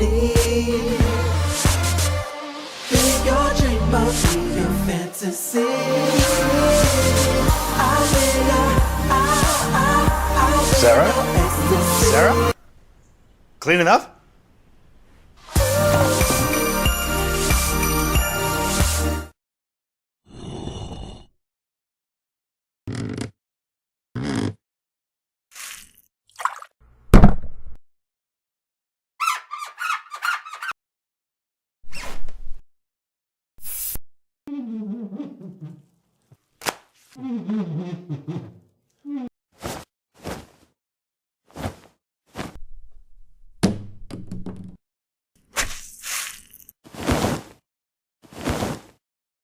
me. Be your dream, but be your fantasy. Sarah? Sarah? Clean enough?